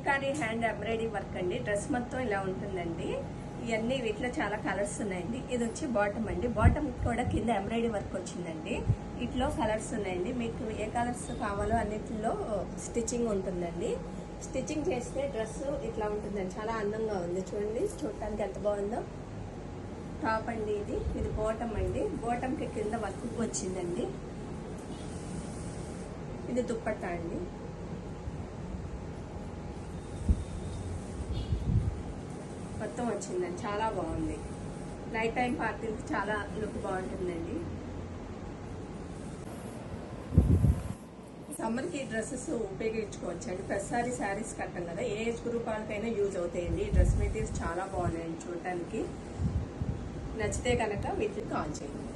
చిత్కారి hand embroidery work అండి. Dress మొత్తం ఇలా ఉంటుందండి. ఇవన్నీ వీటిలో చాలా కలర్స్ ఉన్నాయండి. ఇది వచ్చి బాటమ్ అండి. బాటమ్ కూడా కింద ఎంబ్రాయిడరీ వర్క్ వచ్చిందండి. వీటిలో కలర్స్ ఉన్నాయండి. మీకు ఏ కలర్స్ కావాలో అన్నిటిలో స్టిచ్చింగ్ ఉంటుందండి. స్టిచ్చింగ్ చేస్తే డ్రెస్ ఇట్లా ఉంటుందండి. చాలా అందంగా ఉంది చూడండి, చూడటానికి ఎంత బాగుందో. టాప్ అండి, ఇది బాటమ్ అండి. బాటమ్కి కింద వర్క్ వచ్చిందండి. ఇది దుప్పట్టా అండి. మొత్తం వచ్చిందండి, చాలా బాగుంది. నైట్ టైం పార్టీకి చాలా లుక్ బాగుంటుందండి. సమ్మర్కి డ్రెస్సెస్ ఉపయోగించుకోవచ్చండి. ప్రతిసారి శారీస్ కట్టం కదా, ఏ ఏజ్ గ్రూప్ వాళ్ళకైనా యూజ్ అవుతాయండి. డ్రెస్ మెటీరియల్స్ చాలా బాగున్నాయండి చూడటానికి. నచ్చితే కనుక వీటిని కాల్ చేయండి.